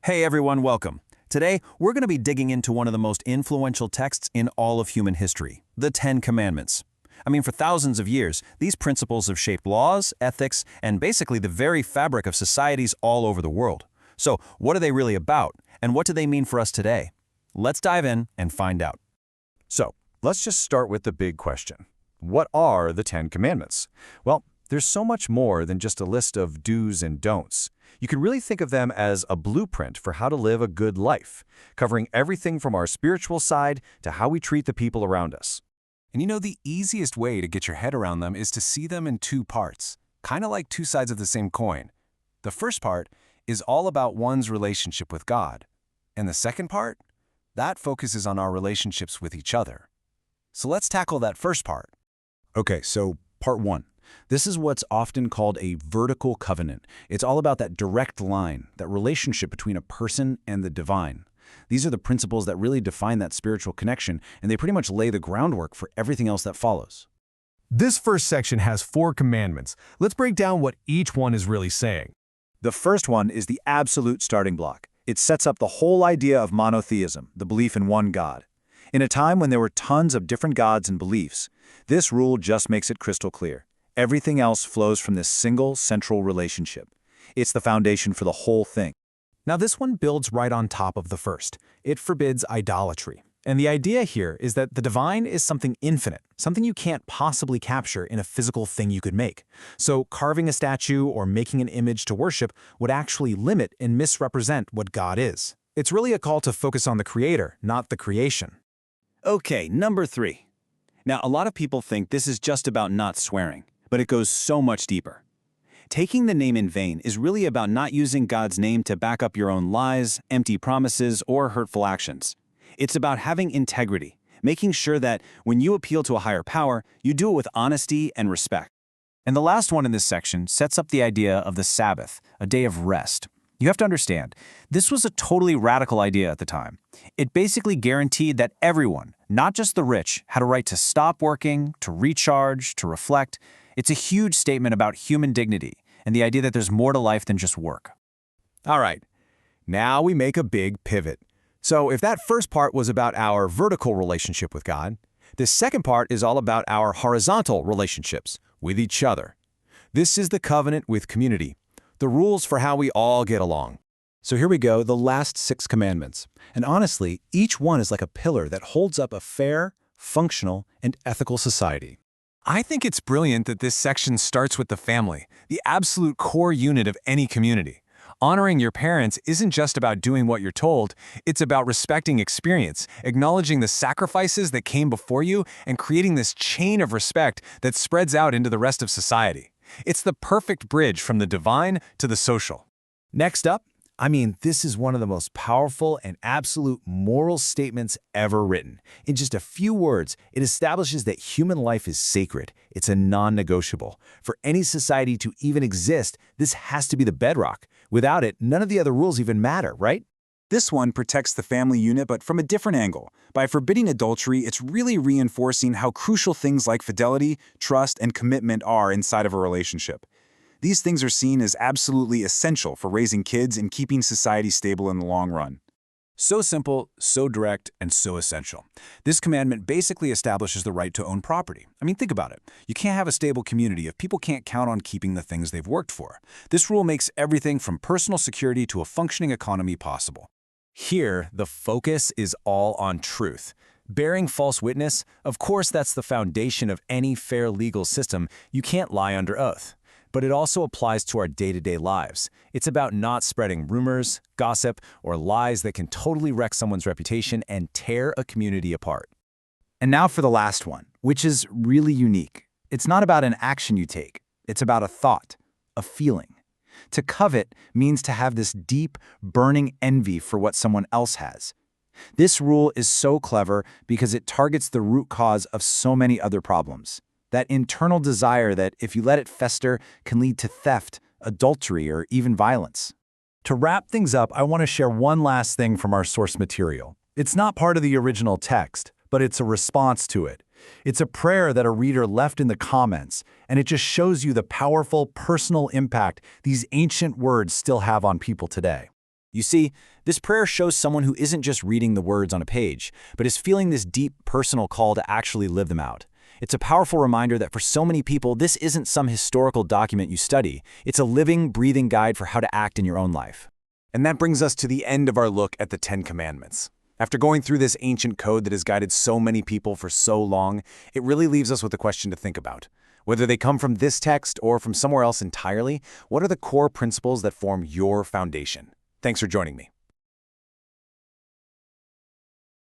Hey everyone, welcome. Today, we're going to be digging into one of the most influential texts in all of human history, the Ten Commandments. For thousands of years, these principles have shaped laws, ethics, and basically the very fabric of societies all over the world. So, what are they really about, and what do they mean for us today? Let's dive in and find out. So, let's just start with the big question. What are the Ten Commandments? Well, there's so much more than just a list of do's and don'ts. You can really think of them as a blueprint for how to live a good life, covering everything from our spiritual side to how we treat the people around us. And the easiest way to get your head around them is to see them in two parts, kind of like two sides of the same coin. The first part is all about one's relationship with God. And the second part? That focuses on our relationships with each other. So let's tackle that first part. Okay, so part one. This is what's often called a vertical covenant. It's all about that direct line, that relationship between a person and the divine. These are the principles that really define that spiritual connection, and they pretty much lay the groundwork for everything else that follows. This first section has 4 commandments. Let's break down what each one is really saying. The first one is the absolute starting block. It sets up the whole idea of monotheism, the belief in one God. In a time when there were tons of different gods and beliefs, this rule just makes it crystal clear. Everything else flows from this single central relationship. It's the foundation for the whole thing. Now this one builds right on top of the first. It forbids idolatry. And the idea here is that the divine is something infinite, something you can't possibly capture in a physical thing you could make. So carving a statue or making an image to worship would actually limit and misrepresent what God is. It's really a call to focus on the Creator, not the creation. Okay, number 3. Now, a lot of people think this is just about not swearing, but it goes so much deeper. Taking the name in vain is really about not using God's name to back up your own lies, empty promises, or hurtful actions. It's about having integrity, making sure that when you appeal to a higher power, you do it with honesty and respect. And the last one in this section sets up the idea of the Sabbath, a day of rest. You have to understand, this was a totally radical idea at the time. It basically guaranteed that everyone, not just the rich, had a right to stop working, to recharge, to reflect. It's a huge statement about human dignity and the idea that there's more to life than just work. All right, now we make a big pivot. So if that first part was about our vertical relationship with God, this second part is all about our horizontal relationships with each other. This is the covenant with community, the rules for how we all get along. So here we go, the last 6 commandments. And honestly, each one is like a pillar that holds up a fair, functional, and ethical society. I think it's brilliant that this section starts with the family, the absolute core unit of any community. Honoring your parents isn't just about doing what you're told, it's about respecting experience, acknowledging the sacrifices that came before you, and creating this chain of respect that spreads out into the rest of society. It's the perfect bridge from the divine to the social. Next up, this is one of the most powerful and absolute moral statements ever written. In just a few words, it establishes that human life is sacred. It's a non-negotiable. For any society to even exist, this has to be the bedrock. Without it, none of the other rules even matter, right? This one protects the family unit, but from a different angle. By forbidding adultery, it's really reinforcing how crucial things like fidelity, trust, and commitment are inside of a relationship. These things are seen as absolutely essential for raising kids and keeping society stable in the long run. So simple, so direct, and so essential. This commandment basically establishes the right to own property. Think about it. You can't have a stable community if people can't count on keeping the things they've worked for. This rule makes everything from personal security to a functioning economy possible. Here, the focus is all on truth. Bearing false witness, of course that's the foundation of any fair legal system. You can't lie under oath. But it also applies to our day-to-day lives. It's about not spreading rumors, gossip, or lies that can totally wreck someone's reputation and tear a community apart. And now for the last one, which is really unique. It's not about an action you take. It's about a thought, a feeling. To covet means to have this deep, burning envy for what someone else has. This rule is so clever because it targets the root cause of so many other problems. That internal desire that, if you let it fester, can lead to theft, adultery, or even violence. To wrap things up, I want to share one last thing from our source material. It's not part of the original text, but it's a response to it. It's a prayer that a reader left in the comments, and it just shows you the powerful personal impact these ancient words still have on people today. You see, this prayer shows someone who isn't just reading the words on a page, but is feeling this deep personal call to actually live them out. It's a powerful reminder that for so many people, this isn't some historical document you study. It's a living, breathing guide for how to act in your own life. And that brings us to the end of our look at the 10 Commandments. After going through this ancient code that has guided so many people for so long, it really leaves us with a question to think about. Whether they come from this text or from somewhere else entirely, what are the core principles that form your foundation? Thanks for joining me.